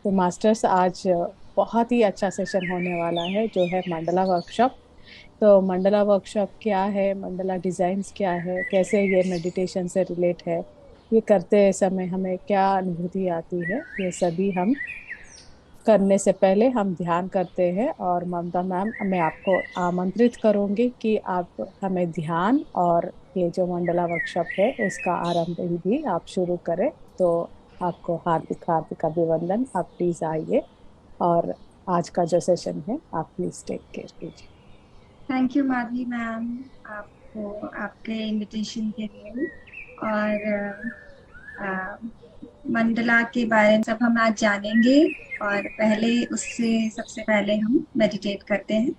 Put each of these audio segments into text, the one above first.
तो मास्टर्स आज बहुत ही अच्छा सेशन होने वाला है जो है मंडला वर्कशॉप। तो मंडला वर्कशॉप क्या है, मंडला डिजाइन्स क्या है, कैसे ये मेडिटेशन से रिलेट है, ये करते समय हमें क्या अनुभूति आती है, ये सभी हम करने से पहले हम ध्यान करते हैं। और ममता मैम, मैं आपको आमंत्रित करूंगी कि आप हमें ध्यान और ये जो मंडला वर्कशॉप है उसका आरंभ भी आप शुरू करें। तो आपको हार्दिक हार्दिक अभिवंदन। आप प्लीज आइए और आज का जो सेशन है आप प्लीज टेक केयर कीजिए। थैंक यू माधवी मैम, आपको आपके इनविटेशन के लिए। और अ, मंडला के बारे में सब हम आज जानेंगे। और पहले उससे सबसे पहले हम मेडिटेट करते हैं।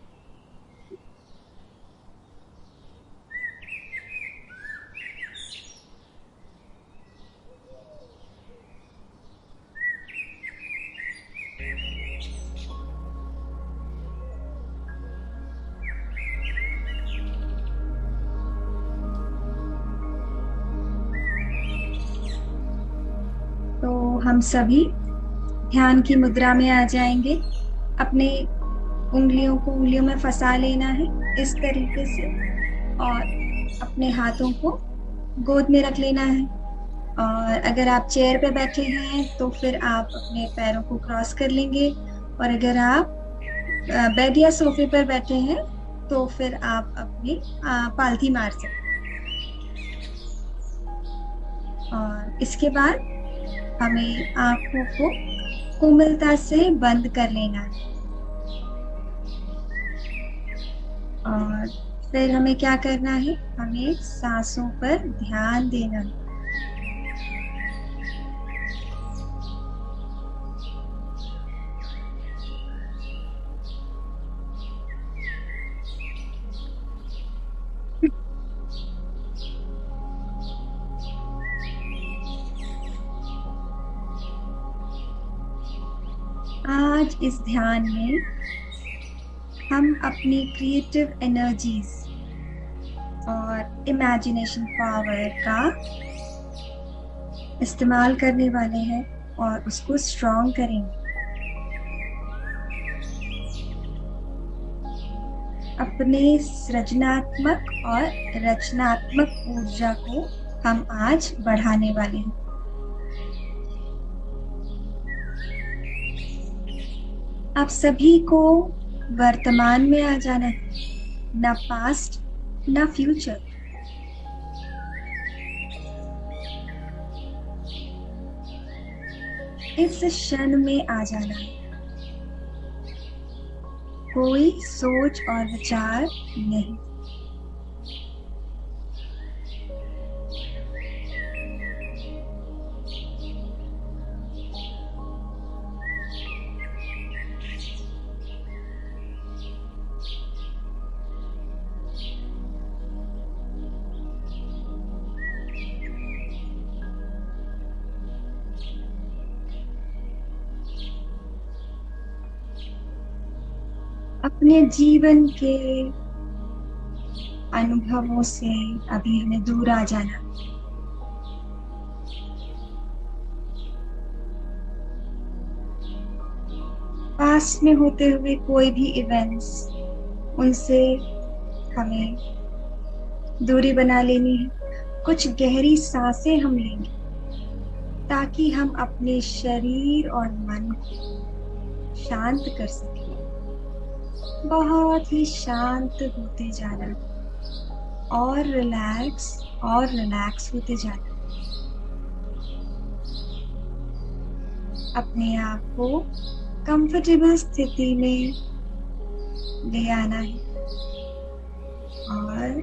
तो हम सभी ध्यान की मुद्रा में आ जाएंगे। अपने उंगलियों को उंगलियों में फंसा लेना है इस तरीके से। और अपने हाथों को गोद में रख लेना है। और अगर आप चेयर पे बैठे हैं तो फिर आप अपने पैरों को क्रॉस कर लेंगे। और अगर आप बेड या सोफे पर बैठे हैं तो फिर आप अपनी पालथी मार सकते हैं। और इसके बाद हमें आंखों को कोमलता से बंद कर लेना है। और फिर हमें क्या करना है, हमें सांसों पर ध्यान देना है। आज इस ध्यान में हम अपनी क्रिएटिव एनर्जीज और इमेजिनेशन पावर का इस्तेमाल करने वाले हैं और उसको स्ट्रॉन्ग करेंगे। अपने सृजनात्मक और रचनात्मक ऊर्जा को हम आज बढ़ाने वाले हैं। आप सभी को वर्तमान में आ जाना है, ना पास्ट ना फ्यूचर। इस क्षण में आ जाना है। कोई सोच और विचार नहीं। अपने जीवन के अनुभवों से अभी हमें दूर आ जाना। पास में होते हुए कोई भी इवेंट्स, उनसे हमें दूरी बना लेनी है। कुछ गहरी सांसें हम लेंगे ताकि हम अपने शरीर और मन को शांत कर सकें। बहुत ही शांत होते जाना और रिलैक्स होते जाना। अपने आप को कंफर्टेबल स्थिति में ले आना है और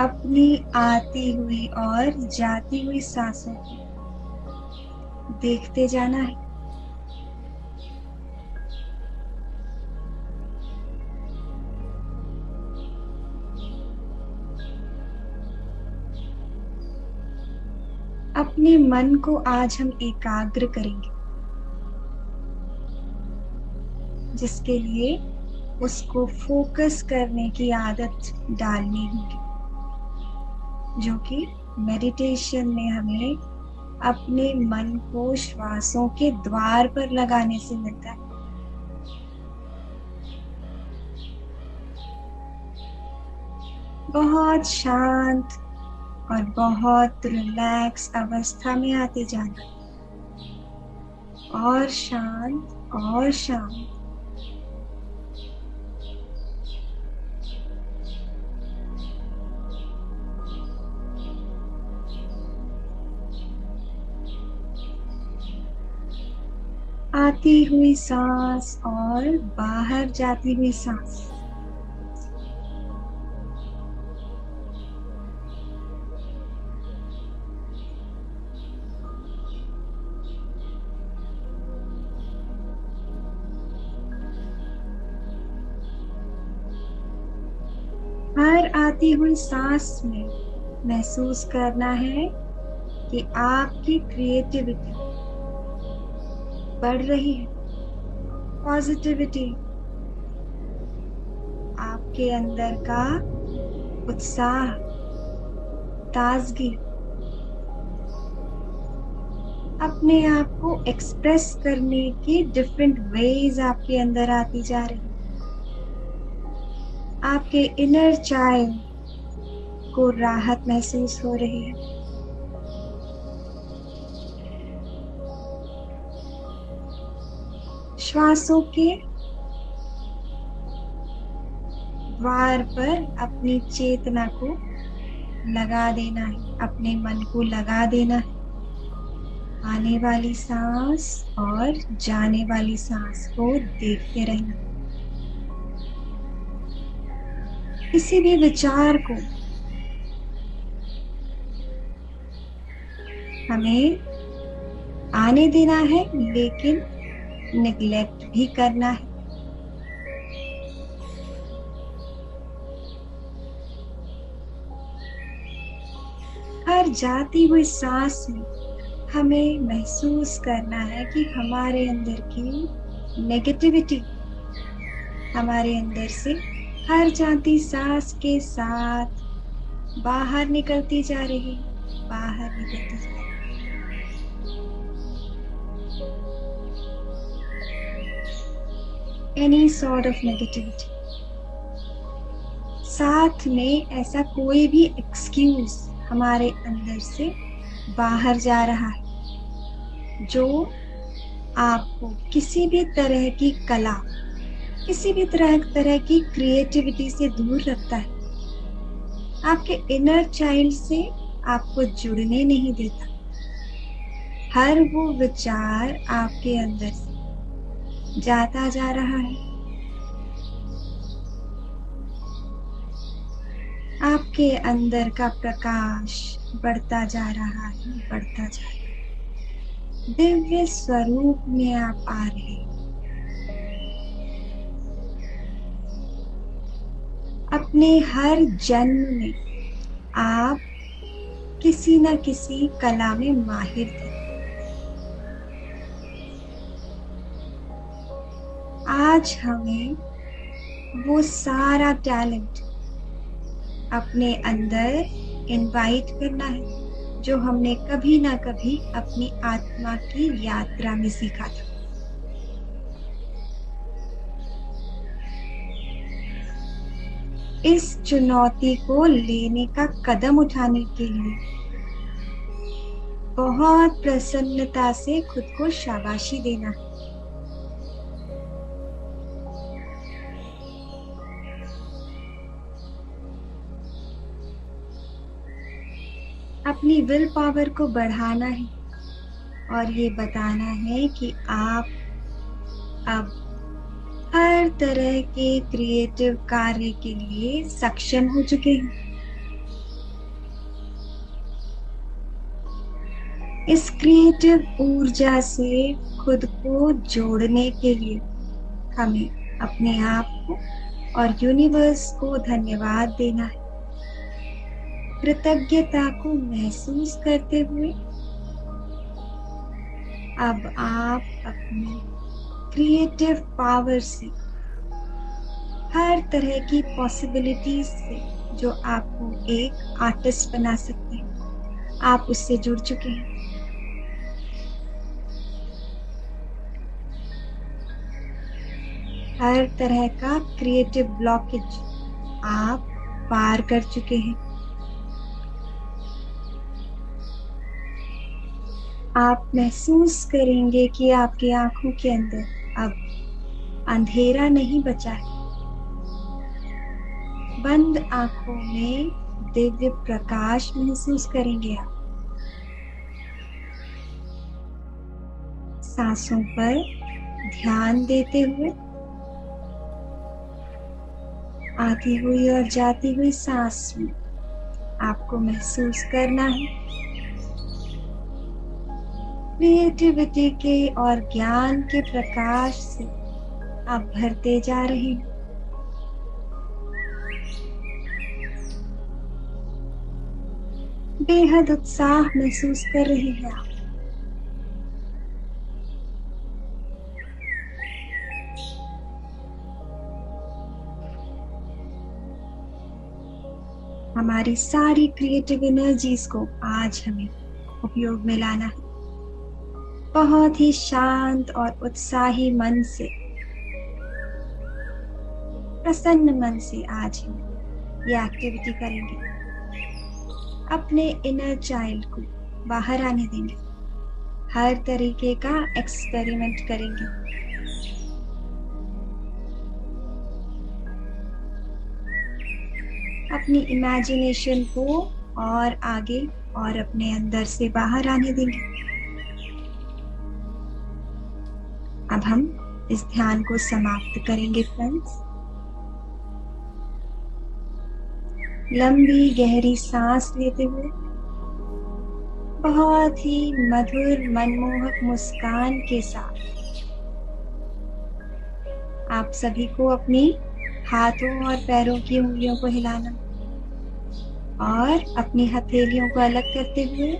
अपनी आती हुई और जाती हुई सांसों को देखते जाना है। अपने मन को आज हम एकाग्र करेंगे, जिसके लिए उसको फोकस करने की आदत डालनी होगी, जो कि मेडिटेशन में हमें अपने मन को श्वासों के द्वार पर लगाने से मिलता है। बहुत शांत और बहुत रिलैक्स अवस्था में आते जाना, और शांत और शांत। आती हुई सांस और बाहर जाती हुई सांस। हर आती हुई सांस में महसूस करना है कि आपकी क्रिएटिविटी बढ़ रही है। पॉजिटिविटी, आपके अंदर का उत्साह, ताजगी, अपने आप को एक्सप्रेस करने की डिफरेंट वेज आपके अंदर आती जा रही है। आपके इनर चाइल्ड को राहत महसूस हो रही है। श्वासों के द्वार पर अपनी चेतना को लगा देना है, अपने मन को लगा देना है। आने वाली सांस और जाने वाली सांस को देखते रहना। किसी भी विचार को हमें आने देना है, लेकिन नेग्लेक्ट भी करना है। हर जाती हुई सांस में हमें महसूस करना है कि हमारे अंदर की नेगेटिविटी हमारे अंदर से हर जाती सांस के साथ बाहर निकलती जा रही, बाहर निकलती जा रही। Any sort of negativity। साथ में ऐसा कोई भी एक्सक्यूज हमारे अंदर से बाहर जा रहा है जो आपको किसी भी तरह की कला, किसी भी तरह की क्रिएटिविटी से दूर रखता है। आपके इनर चाइल्ड से आपको जुड़ने नहीं देता। हर वो विचार आपके अंदर से जाता जा रहा है। आपके अंदर का प्रकाश बढ़ता जा रहा है, बढ़ता जा रहा है। दिव्य स्वरूप में आप आ रहे हैं। अपने हर जन्म में आप किसी न किसी कला में माहिर थे। आज हमें वो सारा टैलेंट अपने अंदर इनवाइट करना है जो हमने कभी ना कभी अपनी आत्मा की यात्रा में सीखा था। इस चुनौती को लेने का कदम उठाने के लिए बहुत प्रसन्नता से खुद को शाबाशी देना है। अपनी विल पावर को बढ़ाना है और ये बताना है कि आप अब हर तरह के क्रिएटिव कार्य के लिए सक्षम हो चुके हैं। इस क्रिएटिव ऊर्जा से खुद को जोड़ने के लिए हमें अपने आप को और यूनिवर्स को धन्यवाद देना है। कृतज्ञता को महसूस करते हुए अब आप अपनी क्रिएटिव पावर से हर तरह की पॉसिबिलिटीज से जो आपको एक आर्टिस्ट बना सकते हैं, आप उससे जुड़ चुके हैं। हर तरह का क्रिएटिव ब्लॉकेज आप पार कर चुके हैं। आप महसूस करेंगे कि आपकी आंखों के अंदर अब अंधेरा नहीं बचा है। बंद आंखों में दिव्य प्रकाश महसूस करेंगे आप। सांसों पर ध्यान देते हुए आती हुई और जाती हुई सांस में आपको महसूस करना है क्रिएटिविटी के और ज्ञान के प्रकाश से आप भरते जा रहे हैं। बेहद उत्साह महसूस कर रहे हैं आप। हमारी सारी क्रिएटिव एनर्जीज को आज हमें उपयोग में लाना है। बहुत ही शांत और उत्साही मन से, प्रसन्न मन से आज हम ये एक्टिविटी करेंगे। अपने इनर चाइल्ड को बाहर आने देंगे। हर तरीके का एक्सपेरिमेंट करेंगे। अपनी इमेजिनेशन को और आगे और अपने अंदर से बाहर आने देंगे। अब हम इस ध्यान को समाप्त करेंगे फ्रेंड्स। लंबी गहरी सांस लेते हुए बहुत ही मधुर मनमोहक मुस्कान के साथ आप सभी को अपनी हाथों और पैरों की उंगलियों को हिलाना और अपनी हथेलियों को अलग करते हुए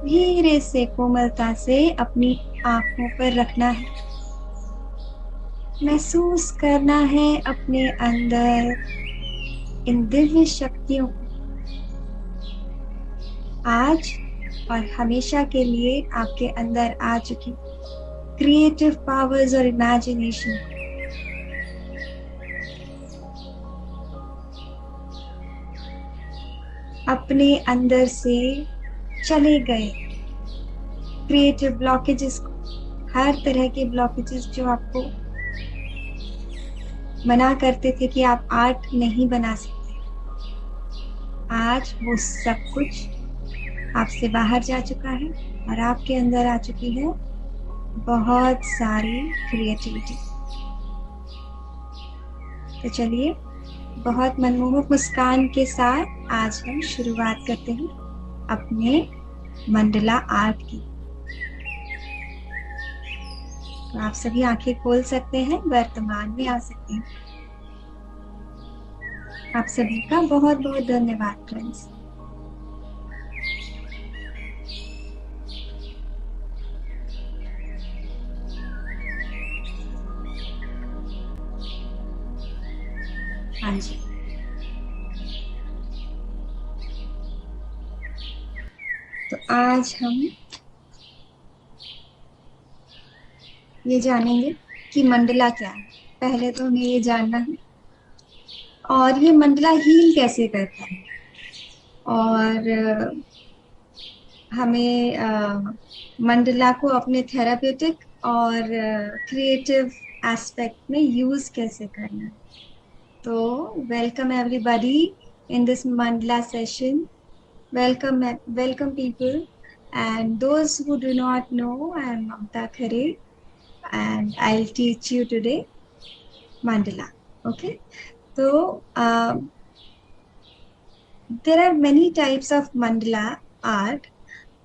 धीरे से कोमलता से अपनी आंखों पर रखना है। महसूस करना है अपने अंदर इन दिव्य शक्तियों को आज और हमेशा के लिए आपके अंदर आ चुकी क्रिएटिव पावर्स और इमेजिनेशन अपने अंदर से चले गए क्रिएटिव ब्लॉकेजेस को, हर तरह के ब्लॉकेजेस जो आपको मना करते थे कि आप आर्ट नहीं बना सकते, आज वो सब कुछ आपसे बाहर जा चुका है और आपके अंदर आ चुकी है बहुत सारी क्रिएटिविटी। तो चलिए बहुत मनमोहक मुस्कान के साथ आज हम शुरुआत करते हैं अपने मंडला आर्ट की। तो आप सभी आंखें खोल सकते हैं, वर्तमान में आ सकते हैं। आप सभी का बहुत बहुत धन्यवाद फ्रेंड्स। हाँ जी, तो आज हम ये जानेंगे कि मंडला क्या है। पहले तो हमें ये जानना है और ये मंडला हील कैसे करता है और हमें मंडला को अपने थेराप्यूटिक और क्रिएटिव एस्पेक्ट में यूज कैसे करना है। तो welcome everybody in this Mandla session. Welcome people, and those who do not know, I am Mamta Khare and I'll teach you today mandala. Okay, so there are many types of mandala art.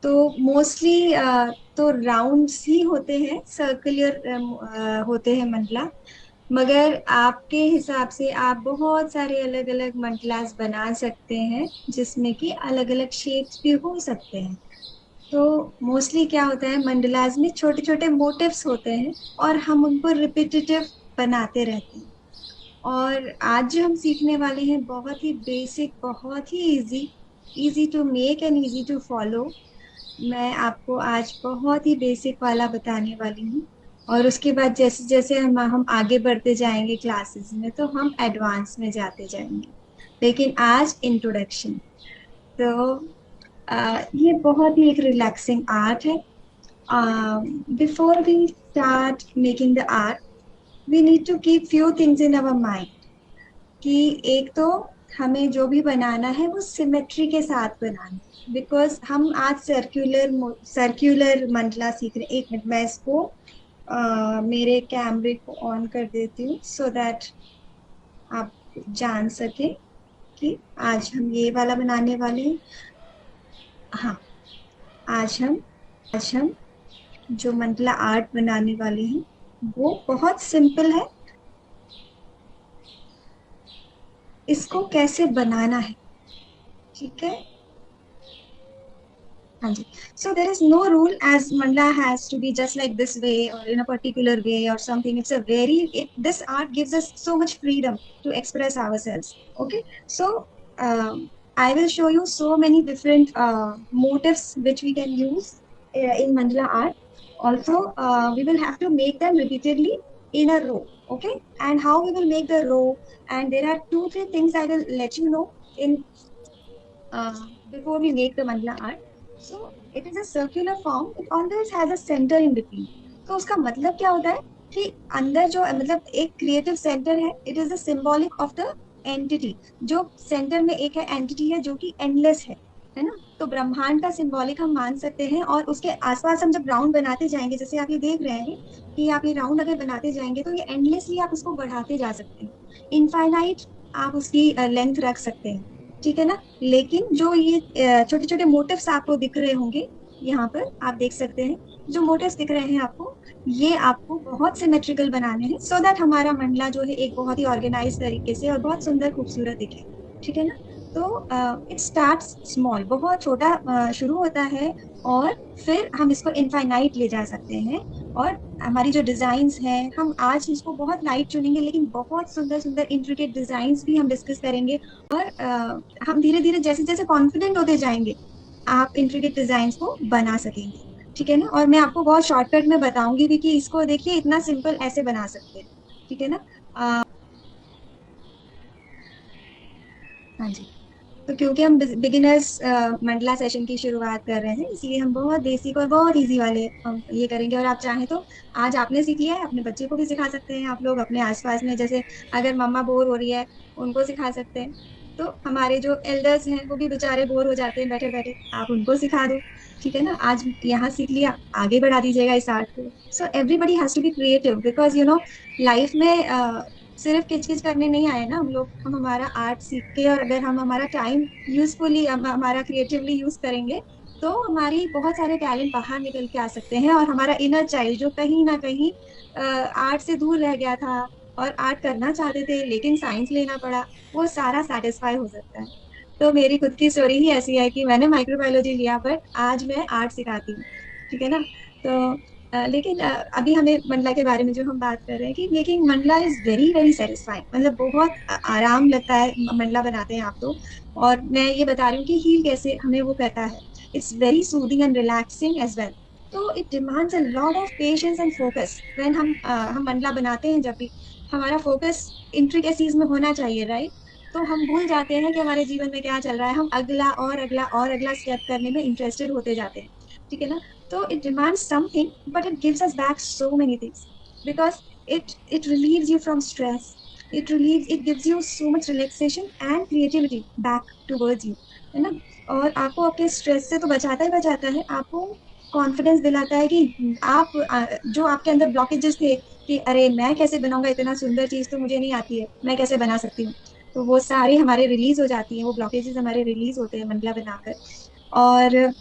तो mostly तो rounds ही होते हैं, circular होते हैं मंडला, मगर आपके हिसाब से आप बहुत सारे अलग अलग मंडलास बना सकते हैं जिसमें कि अलग अलग शेप्स भी हो सकते हैं। तो मोस्टली क्या होता है, मंडलास में छोटे छोटे मोटिव्स होते हैं और हम उनको रिपीटेटिव बनाते रहते हैं। और आज जो हम सीखने वाले हैं बहुत ही बेसिक, बहुत ही easy to make and easy to follow. मैं आपको आज बहुत ही बेसिक वाला बताने वाली हूँ और उसके बाद जैसे जैसे हम आगे बढ़ते जाएंगे क्लासेस में, तो हम एडवांस में जाते जाएंगे। लेकिन आज इंट्रोडक्शन। तो ये बहुत ही एक रिलैक्सिंग आर्ट है। Before we start making the art, we need to keep few things in our mind. कि एक तो हमें जो भी बनाना है वो सिमेट्री के साथ बनाना है, बिकॉज हम आज सर्कुलर सर्कुलर मंडला सीख रहे हैं। एक मिनट, मैं इसको मेरे कैमरे को ऑन कर देती हूँ सो दैट आप जान सके कि आज हम ये वाला बनाने वाले हैं। हाँ, आज हम जो मंडला आर्ट बनाने वाले हैं वो बहुत सिंपल है। इसको कैसे बनाना है, ठीक है। हाँ जी। So there is no rule as mandala has to be just like this way or in a particular way or something. It's a this art gives us so much freedom to express ourselves. Okay. So I will show you so many different motifs which we can use in mandala art. Also, we will have to make them repeatedly in a row. Okay. And how we will make the row. And there are two, three things I will let you know in before we make the mandala art. So it is a circular form. It always has a center in between. तो उसका मतलब क्या होता है कि अंदर जो मतलब एक क्रिएटिव सेंटर है, it is the symbolic of the entity. जो सेंटर में एक है एंटिटी है जो कि एंडलेस है ना। तो ब्रह्मांड का सिंबॉलिक हम मान सकते हैं। और उसके आसपास हम जब राउंड बनाते जाएंगे, जैसे आप ये देख रहे हैं कि आप ये राउंड अगर बनाते जाएंगे तो ये एंडलेसली आप उसको बढ़ाते जा सकते हैं। इनफाइनाइट आप उसकी लेंथ रख सकते हैं, ठीक है ना। लेकिन जो ये छोटे छोटे मोटिव्स आपको दिख रहे होंगे, यहाँ पर आप देख सकते हैं जो मोटिव्स दिख रहे हैं आपको, ये आपको बहुत सिमेट्रिकल बनाने हैं सो दैट हमारा मंडला जो है एक बहुत ही ऑर्गेनाइज तरीके से और बहुत सुंदर खूबसूरत दिखे, ठीक है ना। तो इट स्टार्ट्स स्मॉल, बहुत छोटा शुरू होता है और फिर हम इसको इनफाइनाइट ले जा सकते हैं। और हमारी जो डिजाइन्स हैं, हम आज इसको बहुत लाइट चुनेंगे लेकिन बहुत सुंदर सुंदर इंट्रिकेट डिजाइन्स भी हम डिस्कस करेंगे। और हम धीरे धीरे जैसे जैसे कॉन्फिडेंट होते जाएंगे, आप इंट्रिकेट डिजाइन को बना सकेंगे, ठीक है ना। और मैं आपको बहुत शॉर्टकट में बताऊंगी भी कि इसको देखिए इतना सिंपल ऐसे बना सकते हैं, ठीक है ना। हाँ जी। तो क्योंकि हम बिगिनर्स मंडला सेशन की शुरुआत कर रहे हैं, इसलिए हम बहुत बेसिक और बहुत इजी वाले हम ये करेंगे। और आप चाहें तो आज आपने सीख लिया है, अपने बच्चे को भी सिखा सकते हैं। आप लोग अपने आसपास में, जैसे अगर मम्मा बोर हो रही है उनको सिखा सकते हैं। तो हमारे जो एल्डर्स हैं वो भी बेचारे बोर हो जाते हैं बैठे बैठे, आप उनको सिखा दो, ठीक है ना। आज यहाँ सीख लिया, आगे बढ़ा दीजिएगा इस आर्ट को। So everybody has to be creative because life में सिर्फ किचकिच करने नहीं आए ना हम लोग। हम हमारा आर्ट सीख के और अगर हम हमारा टाइम यूजफुली हमारा क्रिएटिवली यूज करेंगे तो हमारी बहुत सारे टैलेंट बाहर निकल के आ सकते हैं। और हमारा इनर चाइल्ड जो कहीं ना कहीं आर्ट से दूर रह गया था और आर्ट करना चाहते थे लेकिन साइंस लेना पड़ा, वो सारा सेटिस्फाई हो सकता है। तो मेरी खुद की स्टोरी ही ऐसी है कि मैंने माइक्रोबायोलॉजी लिया बट आज मैं आर्ट सिखाती हूँ, ठीक है ना। तो लेकिन अभी हमें मंडला के बारे में जो हम बात कर रहे हैं कि making Mandla is very very satisfying, मतलब बहुत आराम लगता है मंडला बनाते हैं आप तो। और मैं ये बता रही हूँ कि हील कैसे हमें वो करता है। It's very soothing and relaxing as well. तो it demands a lot of patience and focus when हम मंडला बनाते हैं। जब भी हमारा फोकस इंट्रिकेसीज में होना चाहिए, राइट। तो हम भूल जाते हैं कि हमारे जीवन में क्या चल रहा है, हम अगला और अगला और अगला स्टेप करने में इंटरेस्टेड होते जाते हैं, ठीक है ना। So it demands something, but it gives us back so many things because it relieves you from stress. It gives you so much relaxation and creativity back towards you, है ना। और आपको आपके स्ट्रेस से तो बचाता ही बचाता है, आपको कॉन्फिडेंस दिलाता है कि आप जो आपके अंदर ब्लॉकेजेस थे कि अरे मैं कैसे बनाऊंगा, इतना सुंदर चीज तो मुझे नहीं आती है, मैं कैसे बना सकती हूँ। तो वो सारे हमारे रिलीज हो जाती हैं, वो ब्लॉकेजेस हमारे रिलीज होते हैं मंडला बनाकर। और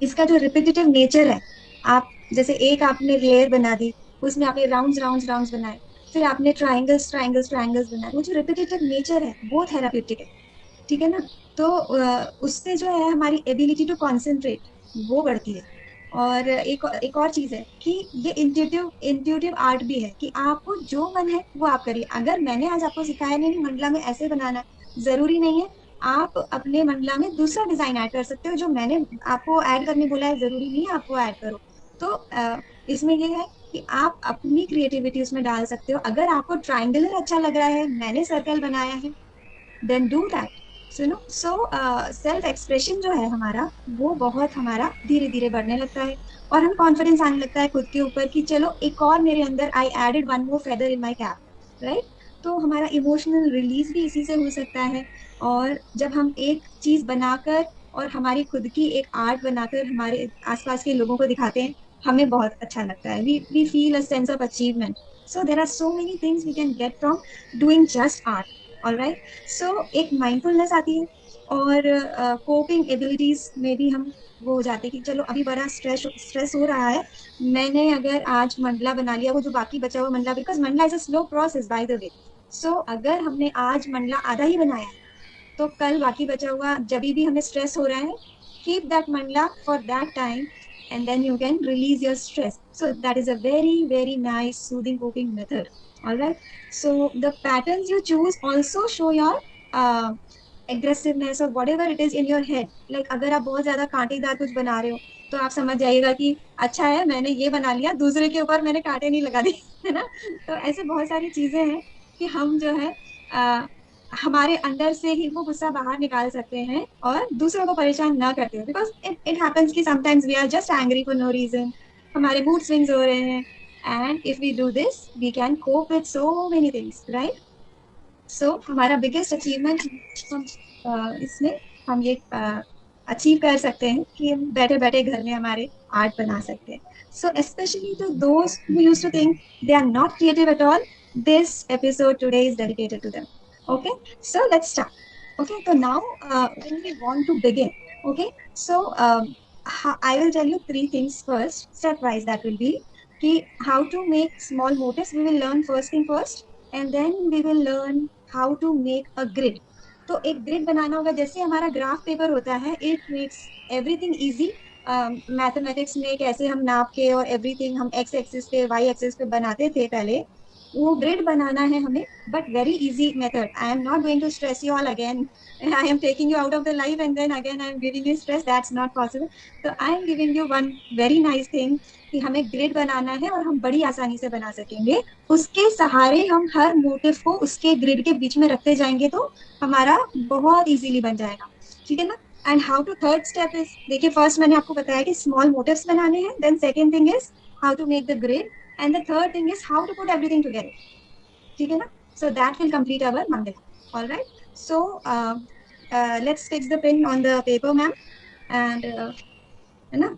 इसका जो रिपीटेटिव नेचर है, आप जैसे एक आपने लेयर बना दी, उसमें आपने राउंड्स राउंड्स राउंड्स बनाए, फिर आपने ट्राइंगल्स ट्राइंगल्स ट्राइंगल्स बनाए, वो जो रिपीटेटिव नेचर है वो थेराप्यूटिक है, ठीक है ना। तो उससे जो है हमारी एबिलिटी टू कॉन्सेंट्रेट वो बढ़ती है। और एक और चीज है कि ये इंट्यूटिव इंट्यूटिव आर्ट भी है कि आपको जो मन है वो आप करिए। अगर मैंने आज आपको सिखाया नहीं मंडला में ऐसे बनाना, जरूरी नहीं है आप अपने मंडला में दूसरा डिजाइन ऐड कर सकते हो। जो मैंने आपको ऐड करने बोला है जरूरी नहीं है आपको ऐड करो। तो इसमें ये है कि आप अपनी क्रिएटिविटी उसमें डाल सकते हो। अगर आपको ट्राइंगुलर अच्छा लग रहा है, मैंने सर्कल बनाया है, देन डू दैट। सुनो, सो सेल्फ एक्सप्रेशन जो है हमारा, वो बहुत हमारा धीरे धीरे बढ़ने लगता है, और हम कॉन्फिडेंस आने लगता है खुद के ऊपर कि चलो एक और मेरे अंदर, I added one more feather in my cap, right. तो हमारा इमोशनल रिलीज भी इसी से हो सकता है। और जब हम एक चीज बनाकर और हमारी खुद की एक आर्ट बनाकर हमारे आसपास के लोगों को दिखाते हैं, हमें बहुत अच्छा लगता है। We feel a sense of achievement. So there are so many things we can get from doing just art. Alright. So एक माइंडफुलनेस आती है, और कोपिंग एबिलिटीज में भी हम वो हो जाते हैं कि चलो अभी बड़ा स्ट्रेस स्ट्रेस हो रहा है, मैंने अगर आज मंडला बना लिया, वो जो बाकी बचा हुआ मंडला, because mandala is a slow process by the way. So अगर हमने आज मंडला आधा ही बनाया है, तो कल बाकी बचा हुआ, जब भी हमें स्ट्रेस हो रहा है, keep that mandala for that time, and then you can release your stress. So that is a very very nice soothing coping method. All right. So the patterns you choose also show your uh, aggressiveness or whatever it is in your head. Like अगर आप बहुत ज्यादा कांटेदार कुछ बना रहे हो, तो आप समझ जाइएगा कि अच्छा है मैंने ये बना लिया, दूसरे के ऊपर मैंने कांटे नहीं लगा दिए, है ना। तो ऐसे बहुत सारी चीजें हैं कि हम जो है हमारे अंदर से ही वो गुस्सा बाहर निकाल सकते हैं और दूसरों को परेशान ना करते हो, बिकॉज इट इट हैपेंस कि sometimes we are just angry for no reason, हमारे मूड स्विंग्स हो रहे हैं, and if we do this we can cope with so many things, right. So हमारा बिगेस्ट अचीवमेंट हम इसमें हम ये अचीव कर सकते हैं कि हम बैठे बैठे घर में हमारे आर्ट बना सकते हैं। सो स्पेशली टू दोस्त who used to think they are not creative at all, this episode today is dedicated to them. Okay, so let's start. Okay, so now when we want to begin, okay, so I will tell you three things first, stepwise. That will be ki how to make small motifs. We will learn first thing first, and then we will learn how to make a grid. तो एक grid बनाना होगा, जैसे हमारा graph paper होता है, it makes everything easy. Mathematics में कैसे हम नाप के और एवरीथिंग हम एक्स एक्सिस पे वाई एक्सिस पे बनाते थे पहले, वो ग्रिड बनाना है हमें, but very easy method. I am not going to stress you all again, I am taking you out of the life and then again I am giving you stress, that's not possible. तो I am giving you one very nice thing कि हमें grid बनाना है और हम बड़ी आसानी से बना सकेंगे। उसके सहारे हम हर मोटिव को उसके ग्रिड के बीच में रखते जाएंगे, तो हमारा बहुत इजीली बन जाएगा, ठीक है ना। And how to third step is, देखिए फर्स्ट मैंने आपको बताया कि स्मॉल मोटिव्स बनाने हैं, then second thing is how to make the grid, and the third thing is how to put everything together, ठीक है ना। So that will complete our mandala. All right. So let's fix the pin on the paper ma'am, and है ना,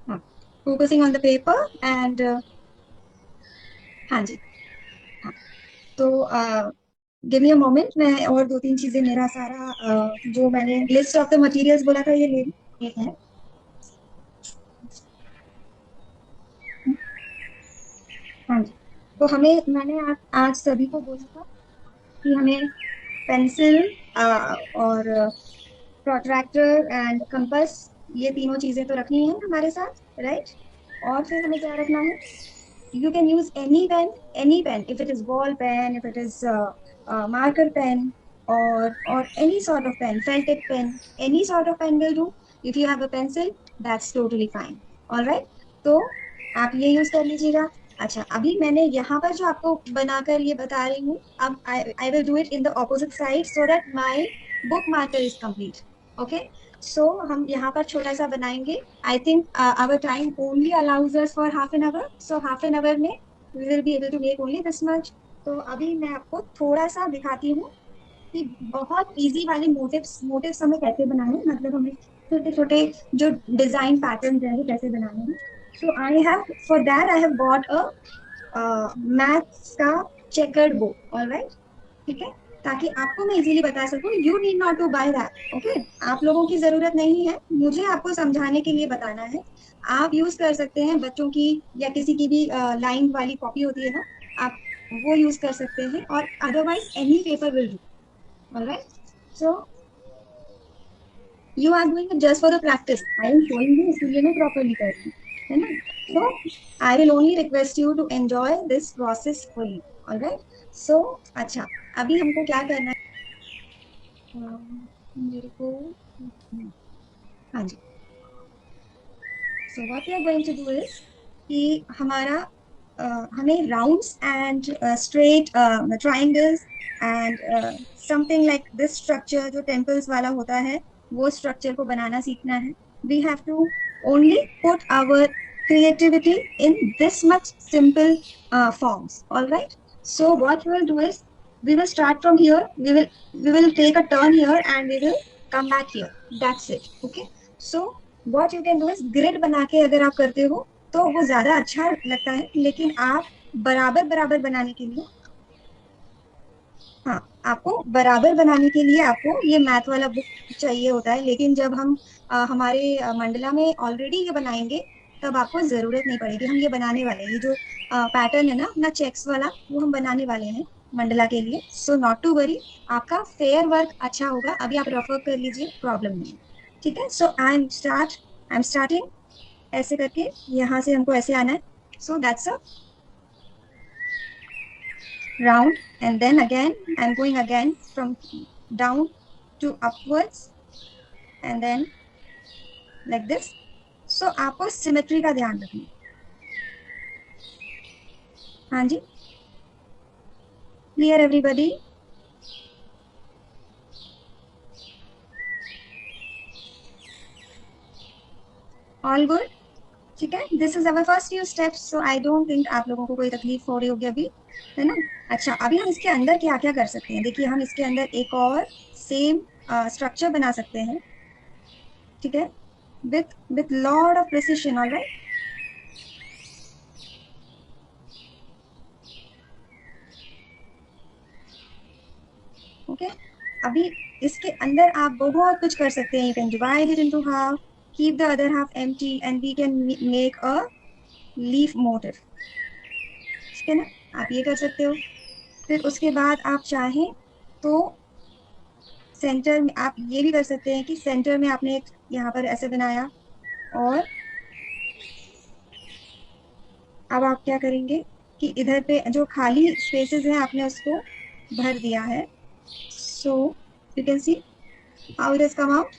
हाँ, focusing on the paper and हाँ जी, हाँ। तो give me a moment, मैं और दो तीन चीजें, मेरा सारा जो मैंने लिस्ट ऑफ द मटेरियल्स बोला था ये ले ये है। हाँ जी। तो हमें, मैंने आज सभी को बोला था कि हमें पेंसिल और प्रोट्रैक्टर एंड कंपास, ये तीनों चीजें तो रखनी है हमारे साथ, राइट। और फिर हमें क्या रखना है, you can use any pen, if it is ball pen, if it is marker pen, or any sort of pen, felt tip pen, any sort of pen will do. If you have a pencil, that's totally fine. All right. तो आप ये use कर लीजिएगा। अच्छा, अभी मैंने यहाँ पर जो आपको बनाकर ये बता रही हूँ, अब I will do it in the opposite side so that my book marker is complete. Okay. So हम यहाँ पर छोटा सा बनाएंगे। I think our time only allows us for half an hour, so half an hour में we will be able to make only this much. तो अभी मैं आपको थोड़ा सा दिखाती हूँ कि बहुत इजी वाले मोटिव्स मोटिव्स हमें कैसे बनाने हैं, मतलब हमें छोटे छोटे जो डिजाइन पैटर्न है वो कैसे बनाने हैं। So I have for that I have bought a maths का चेकर्ड बुक। ऑलराइट, ठीक है, ताकि आपको मैं इजीली बता सकूं। You need not to buy that, okay. आप लोगों की जरूरत नहीं है, मुझे आपको समझाने के लिए बताना है। आप यूज कर सकते हैं बच्चों की या किसी की भी लाइन वाली कॉपी होती है ना, आप वो यूज कर सकते हैं, और otherwise any paper will do. Alright. So you are doing it just for the practice, I am showing you, इसलिए मैं प्रॉपरली कर रही हूँ, है ना। So I will only request you to enjoy this process fully. Alright. So अच्छा, अभी हमको क्या करना है, मेरे को, हाँ जी। So what we are going to do is कि हमारा हमें rounds and straight triangles and something like this structure जो टेम्पल्स वाला होता है वो स्ट्रक्चर को बनाना सीखना है. We have to only put our creativity in this much simple forms. All right. So what we will do is we will start from here. We will take a turn here and we will come back here. That's it. Okay. So what you can do is grid बना के अगर आप करते हो तो वो ज्यादा अच्छा लगता है, लेकिन आप बराबर बराबर बनाने के लिए, हाँ, आपको बराबर बनाने के लिए आपको ये मैथ वाला बुक चाहिए होता है. लेकिन जब हम हमारे मंडला में ऑलरेडी ये बनाएंगे तब आपको जरूरत नहीं पड़ेगी. हम ये बनाने वाले हैं, ये जो पैटर्न है ना अपना चेक्स वाला, वो हम बनाने वाले हैं मंडला के लिए. सो नॉट टू वरी, आपका फेयर वर्क अच्छा होगा. अभी आप रेफर कर लीजिए, प्रॉब्लम नहीं है. ठीक है. सो आई एम स्टार्टिंग ऐसे करके, यहाँ से हमको ऐसे आना है. So that's a round, and then again I'm going again from down to upwards and then like this. So आपको सिमेट्री का ध्यान रखना. हाँ जी, क्लियर एवरीबॉडी? All good? ठीक है. This is our first few steps, so I don't think आप लोगों को कोई तकलीफ हो रही होगी अभी, है ना. अच्छा, अभी हम इसके अंदर क्या क्या कर सकते हैं. देखिए, हम इसके अंदर एक और सेम स्ट्रक्चर बना सकते हैं. ठीक है, with lot of precision. All right. Okay. अभी इसके अंदर आप बहुत कुछ कर सकते हैं. You can divide it into half, keep the other half empty and we can make a leaf motif. ठीक है ना, आप ये कर सकते हो. फिर उसके बाद आप चाहें तो सेंटर में आप ये भी कर सकते हैं कि सेंटर में आपने एक यहाँ पर ऐसे बनाया, और अब आप क्या करेंगे कि इधर पे जो खाली स्पेसेस हैं आपने उसको भर दिया है. So you can see how it has come out.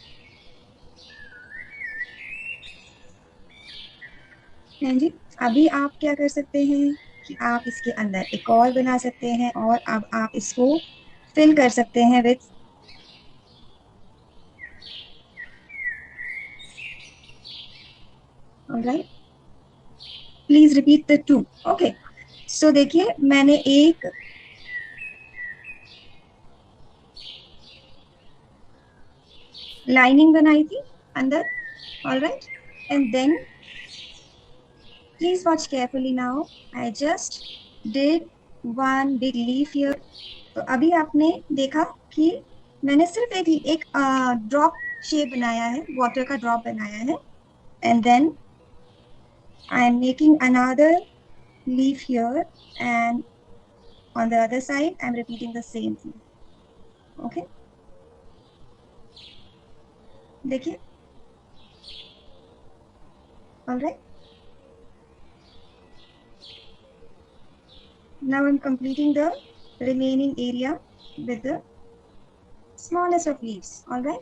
हाँ जी. अभी आप क्या कर सकते हैं कि आप इसके अंदर एक और बना सकते हैं, और अब आप इसको फिल कर सकते हैं with, alright. Please repeat the two. Okay. So देखिए, मैंने एक लाइनिंग बनाई थी अंदर. Alright. And then please watch carefully now. I just did one big leaf here. तो अभी आपने देखा कि मैंने सिर्फ एक ड्रॉप शेप बनाया है, वाटर का ड्रॉप बनाया है. And then I am making another leaf here, and on the other side I'm repeating the same thing. Okay, देखिए. all right. Now I'm completing the remaining area with the smallest of leaves. All right.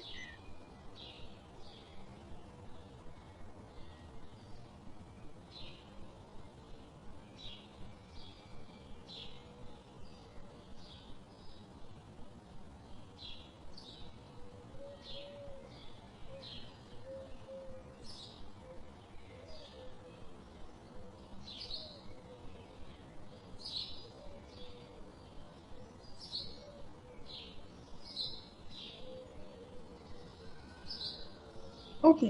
Okay.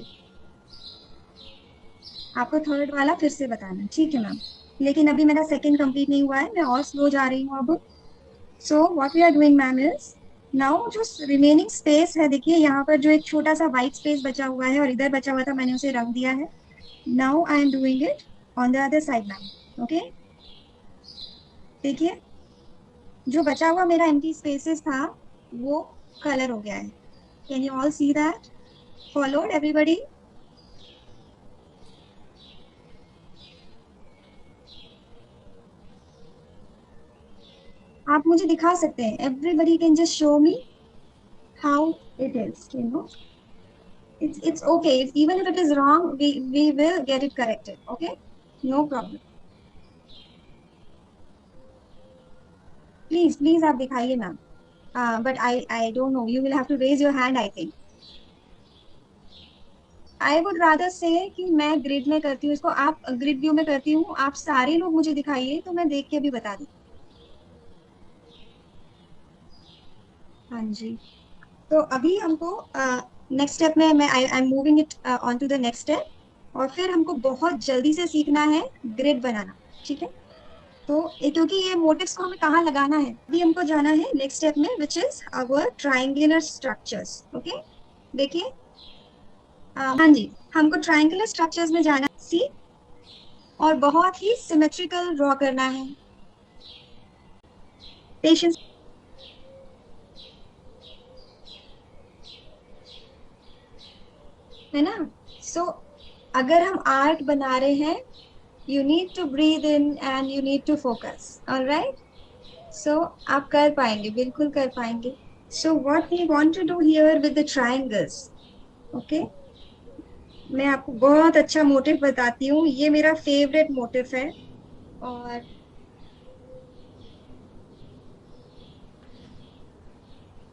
आपको third वाला फिर से बताना, ठीक है ma'am. लेकिन अभी मेरा सेकंड कंप्लीट नहीं हुआ है, मैं और स्लो जा रही हूँ अब. So what we are doing ma'am is, now जो रिमेनिंग स्पेस है, देखिए यहाँ पर जो एक छोटा सा व्हाइट स्पेस बचा हुआ है और इधर बचा हुआ था, मैंने उसे रंग दिया है. Now I am doing it on the other side ma'am. Okay. देखिए, जो बचा हुआ मेरा एम्प्टी स्पेसेस था वो कलर हो गया है. Can you all see that? Followed everybody? आप मुझे दिखा सकते हैं. Everybody can just show me how it is, you know. It's okay. Even if it is wrong, we will get it corrected. Okay, no problem. Please please आप दिखाइए ma'am. But I don't know, you will have to raise your hand I think. I would rather say कि मैं grid में करती हूँ इसको, आप grid view में करती हूँ, आप सारे लोग मुझे दिखाइए तो मैं देख के भी बता दूँ। हाँ जी। तो अभी हमको नेक्स्ट स्टेप में मैं I am moving it on to the next step, और फिर हमको बहुत जल्दी से सीखना है ग्रिड बनाना। ठीक है। तो क्योंकि ये मोटिव्स को हमें कहाँ लगाना है, अभी हमको जाना है नेक्स्ट स्टेप में, which is our triangular structures. Okay, देखिए। हाँ जी, हमको ट्राइंगुलर स्ट्रक्चर्स में जाना है, सी, और बहुत ही सिमेट्रिकल ड्रॉ करना है। पेशेंस, है ना। सो अगर हम आर्ट बना रहे हैं, you need to breathe in and you need to focus. All right, so आप कर पाएंगे, बिल्कुल कर पाएंगे। So what we want to do here with the triangles, okay, मैं आपको बहुत अच्छा मोटिव बताती हूँ, ये मेरा फेवरेट मोटिव है। और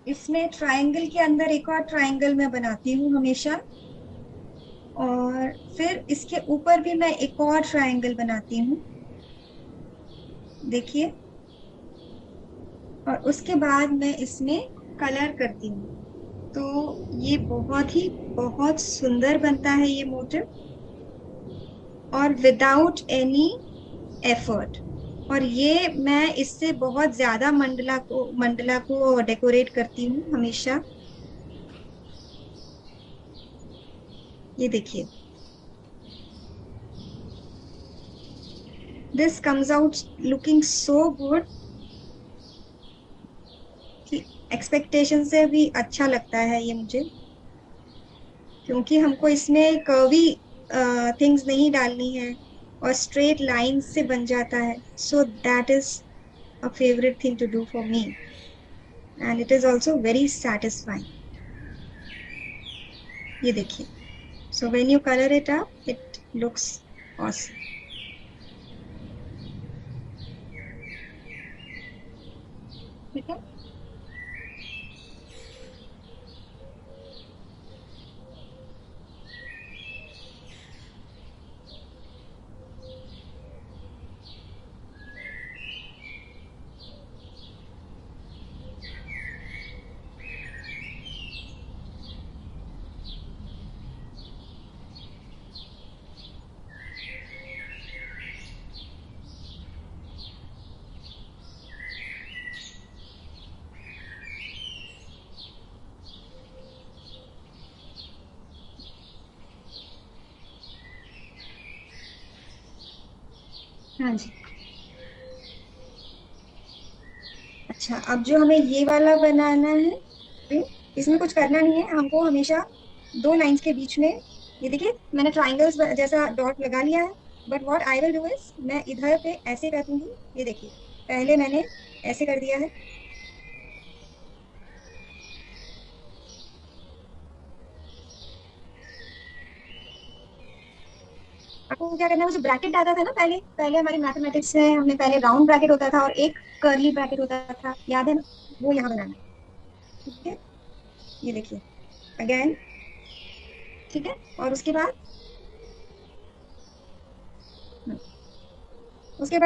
इसमें ट्रायंगल के अंदर एक और ट्रायंगल मैं बनाती हूँ हमेशा, और फिर इसके ऊपर भी मैं एक और ट्रायंगल बनाती हूँ, देखिए। और उसके बाद मैं इसमें कलर करती हूँ, तो ये बहुत सुंदर बनता है ये मोटिव, और विदाउट एनी एफर्ट। और ये मैं इससे बहुत ज्यादा मंडला को डेकोरेट करती हूँ हमेशा। ये देखिए, this comes out looking so good कि एक्सपेक्टेशन से भी अच्छा लगता है ये मुझे, क्योंकि हमको इसमें कर्वी थिंग्स नहीं डालनी है और स्ट्रेट लाइन से बन जाता है। So that is a favourite thing to do for me, and it is also very satisfying. ये देखिए, so when you colour it up it looks awesome. ठीक है। हाँ जी। अच्छा, अब जो हमें ये वाला बनाना है, इसमें कुछ करना नहीं है, हमको हमेशा दो लाइंस के बीच में, ये देखिए मैंने ट्राइंगल्स जैसा डॉट लगा लिया है। But what I will do is, मैं इधर पे ऐसे कर दूंगी। ये देखिए, पहले मैंने ऐसे कर दिया है। आपको क्या करना है, वो जो ब्रैकेट आता था ना, पहले पहले हमारे मैथमेटिक्स में हमने पहले राउंड ब्रैकेट होता था और एक कर्ली ब्रैकेट होता था, याद है ना, वो यहाँ बनाना है। ठीक है, ये देखिए अगेन। ठीक है, और उसके बाद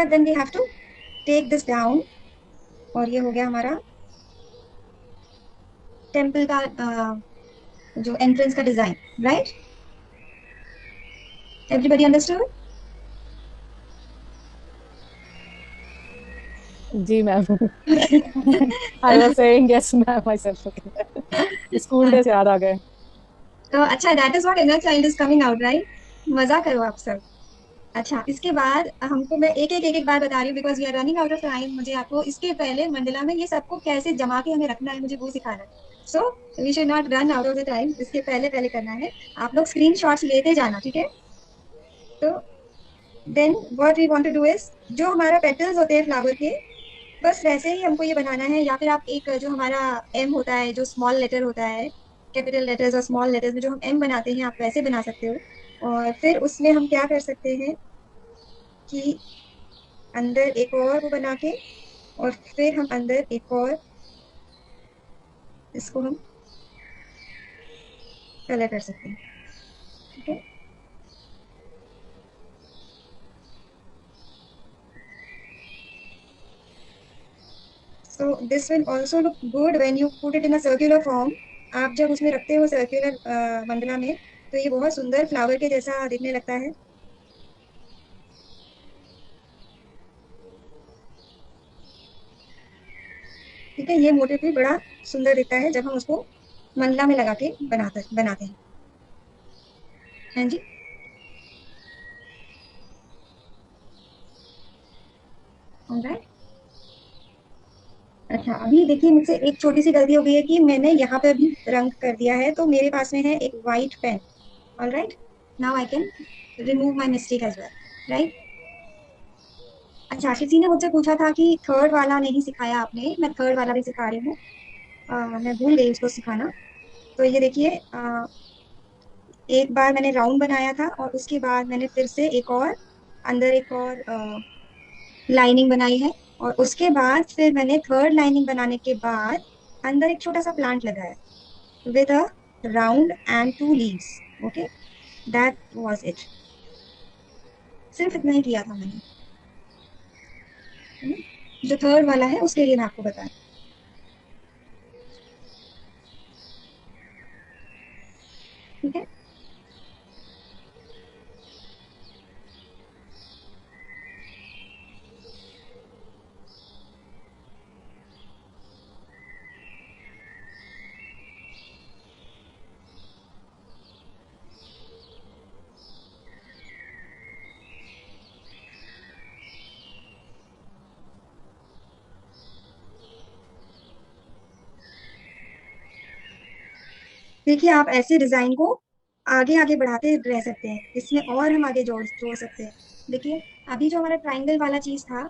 then we have to take this down, और ये हो गया हमारा टेम्पल का जो एंट्रेंस का डिजाइन। Right, everybody understood. जी ma'am. I was saying yes ma'am my self. School days याद आ गए। तो अच्छा, that is what inner child is coming out, right. मजा करो आप सब। अच्छा, इसके बाद हमको, मैं एक एक बार बता रही हूँ because we are running out of time. मुझे आपको इसके पहले मंडला में ये सबको कैसे जमा के हमें रखना है, मुझे वो सिखाना है। So we should not run out of the time, इसके पहले पहले करना है। आप लोग स्क्रीन शॉट्स लेते जाना, ठीक है। तो then what we want to do is, जो हमारा पेटल्स होते हैं फ्लावर के, बस वैसे ही हमको ये बनाना है। या फिर आप एक जो हमारा एम होता है, जो स्मॉल लेटर होता है, कैपिटल लेटर्स और स्मॉल लेटर्स में जो हम एम बनाते हैं, आप वैसे बना सकते हो। और फिर उसमें हम क्या कर सकते हैं कि अंदर एक और वो बना के, और फिर हम अंदर एक और, इसको हम कलर कर सकते हैं। ठीक है। So this will also look good when you put it in a circular form. आप जब उसमें रखते हो सर्कुलर मंडला में, तो ये बहुत सुंदर फ्लावर के जैसा दिखने लगता है। ठीक है, ये मोटिव भी बड़ा सुंदर दिखता है जब हम उसको मंडला में लगा के बनाते बनाते हैं। हाँ जी। ऑलराइट। अच्छा, अभी देखिए मुझसे एक छोटी सी गलती हो गई है कि मैंने यहाँ पे भी रंग कर दिया है, तो मेरे पास में है एक white pen. All right, now I can remove my mistake as well, right. अच्छा, किसी ने मुझसे पूछा था कि थर्ड वाला नहीं सिखाया आपने, मैं थर्ड वाला भी सिखा रही हूँ। मैं भूल गई उसको सिखाना। तो ये देखिए, एक बार मैंने राउंड बनाया था और उसके बाद मैंने फिर से एक और अंदर एक और लाइनिंग बनाई है, और उसके बाद फिर मैंने थर्ड लाइनिंग बनाने के बाद अंदर एक छोटा सा प्लांट लगाया with a round and two leaves. Okay, that was it. सिर्फ इतना ही किया था मैंने। है ना? जो थर्ड वाला है उसके लिए मैं आपको बताया। ठीक है। देखिए, आप ऐसे डिजाइन को आगे आगे बढ़ाते रह सकते हैं, इसमें और हम आगे जोड़ जोड़ सकते हैं। देखिए, अभी जो हमारा ट्रायंगल वाला चीज था,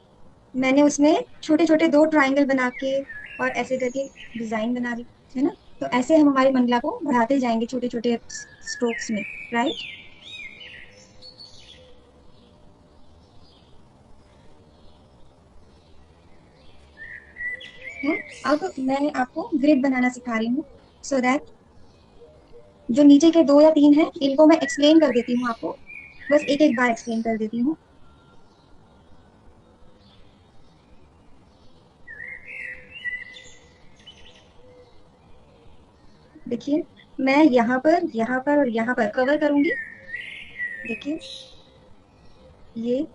मैंने उसमें छोटे छोटे दो ट्रायंगल बना के और ऐसे करके डिजाइन बना दी, है ना। तो ऐसे हम हमारी मंडला को बढ़ाते जाएंगे छोटे छोटे स्ट्रोक्स में, राइट। है। अब मैं आपको ग्रिड बनाना सिखा रही हूँ, सो दैट जो नीचे के दो या तीन हैं इनको मैं एक्सप्लेन कर देती हूँ आपको, बस एक एक बार एक्सप्लेन कर देती हूँ। देखिए, मैं यहाँ पर और यहाँ पर कवर करूंगी। देखिए, ये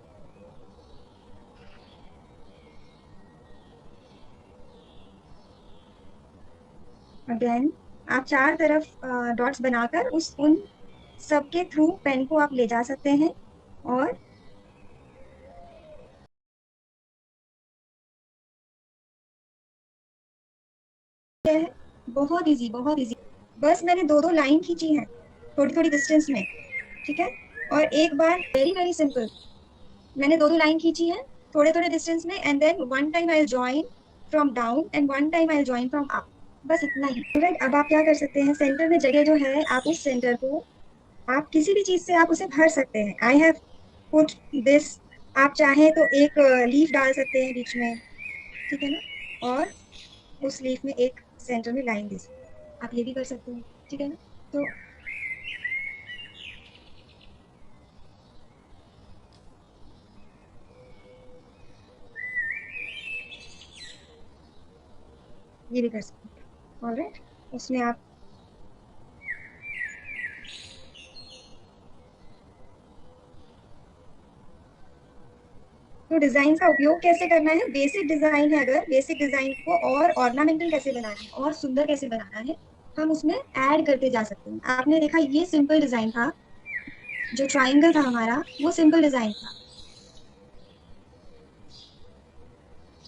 अगेन आप चार तरफ डॉट्स बनाकर उस उन सबके थ्रू पेन को आप ले जा सकते हैं। और क्या है, बहुत इजी, बहुत इजी। बस मैंने दो दो लाइन खींची है थोड़ी थोड़ी डिस्टेंस में। ठीक है। और एक बार वेरी वेरी सिंपल, मैंने दो दो लाइन खींची है थोड़े थोड़े डिस्टेंस में, and then one time I join from down and one time I join from up. बस इतना ही। राइट, अब आप क्या कर सकते हैं, सेंटर में जगह जो है आप उस सेंटर को आप किसी भी चीज से आप उसे भर सकते हैं। I have put this. आप चाहें तो एक लीफ डाल सकते हैं बीच में। ठीक है ना। और उस लीफ में एक सेंटर में लाइन दे सकते हैं, आप ये भी कर सकते हैं। ठीक है ना। तो ये भी कर सकते हैं। ऑलराइट, उसमें आप तो डिजाइन का उपयोग कैसे करना है, बेसिक डिजाइन है, अगर बेसिक डिजाइन को और ऑर्नामेंटल कैसे बनाना है और सुंदर कैसे बनाना है, हम उसमें ऐड करते जा सकते हैं। आपने देखा ये सिंपल डिजाइन था, जो ट्राइंगल था हमारा वो सिंपल डिजाइन था।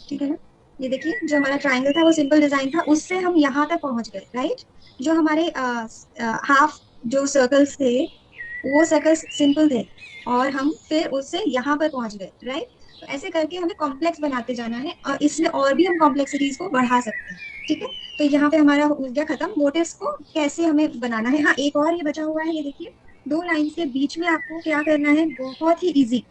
ठीक है ना। ये देखिए, जो हमारा ट्राइंगल था वो सिंपल डिजाइन था, उससे हम यहाँ तक पहुंच गए, राइट। जो हमारे हाफ जो सर्कल्स थे वो सर्कल्स सिंपल थे, और हम फिर उससे यहाँ पर पहुंच गए, राइट। तो ऐसे करके हमें कॉम्प्लेक्स बनाते जाना है, और इसमें और भी हम कॉम्प्लेक्सिटीज को बढ़ा सकते हैं। ठीक है। तो यहाँ पे हमारा हो गया खत्म, मोटिव्स को कैसे हमें बनाना है। हाँ, एक और ये बचा हुआ है, ये देखिए, दो लाइंस के बीच में आपको क्या करना है, बहुत ही इजी।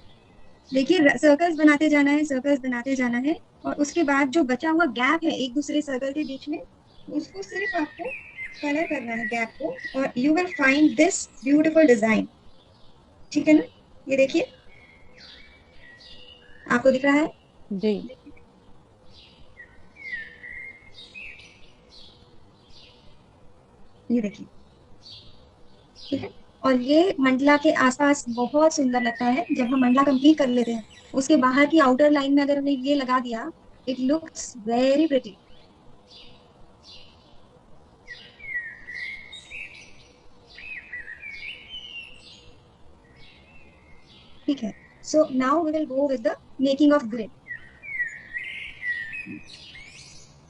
देखिए सर्कल्स बनाते जाना है, सर्कल्स बनाते जाना है, और उसके बाद जो बचा हुआ गैप है एक दूसरे सर्कल के बीच में, उसको सिर्फ आपको कलर करना है गैप को, और you will find this beautiful design. ठीक है ना? ये देखिए, आपको दिख रहा है? जी। ये देखिए। ठीक है। और ये मंडला के आसपास बहुत सुंदर लगता है जब हम मंडला कंप्लीट कर लेते हैं। उसके बाहर की आउटर लाइन में अगर हमने ये लगा दिया, इट लुक्स वेरी प्रिटी। ठीक है। So now we will go with the making of grid.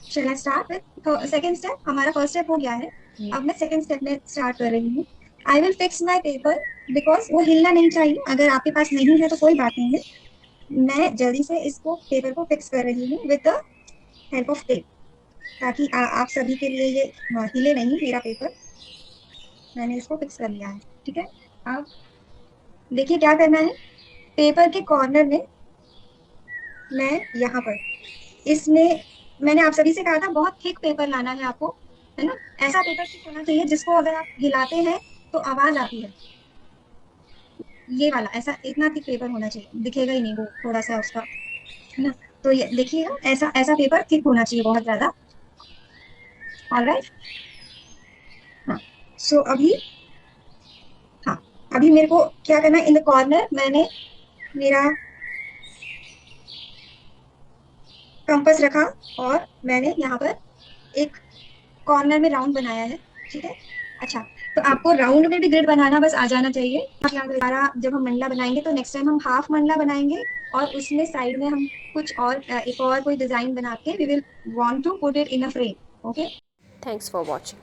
Shall I start with second step? हमारा फर्स्ट स्टेप हो गया है, अब मैं सेकंड स्टेप में स्टार्ट कर रही हूँ। I will fix my paper, because वो हिलना नहीं चाहिए। अगर आपके पास नहीं है तो कोई बात नहीं है, मैं जल्दी से इसको पेपर को फिक्स कर रही हूँ with the help of tape, ताकि आप सभी के लिए ये हिले नहीं मेरा पेपर। मैंने इसको फिक्स कर लिया है। ठीक है। अब देखिए क्या करना है। पेपर के कॉर्नर में, मैं यहाँ पर, इसमें मैंने आप सभी से कहा था बहुत थिक पेपर लाना है आपको, है ना? ऐसा पेपर थिक होना चाहिए जिसको अगर आप हिलाते हैं तो आवाज आती है। ये वाला ऐसा इतना थिक पेपर होना चाहिए, दिखेगा ही नहीं वो थोड़ा सा उसका, है ना? तो ये देखिएगा, ऐसा ऐसा पेपर थिक होना चाहिए बहुत ज्यादा। ऑलराइट। हाँ। सो अभी, हाँ, अभी मेरे को क्या करना है, इन द कॉर्नर मैंने मेरा कंपास रखा, और मैंने यहाँ पर एक कॉर्नर में राउंड बनाया है। ठीक है। अच्छा, तो आपको राउंड में भी ग्रिड बनाना बस आ जाना चाहिए। आप याद रखिएगा, जब हम मंडला बनाएंगे तो नेक्स्ट टाइम हम हाफ मंडला बनाएंगे, और उसमें साइड में हम कुछ और एक और कोई डिजाइन बना के we will want to put it in a frame. Okay. Thanks for watching.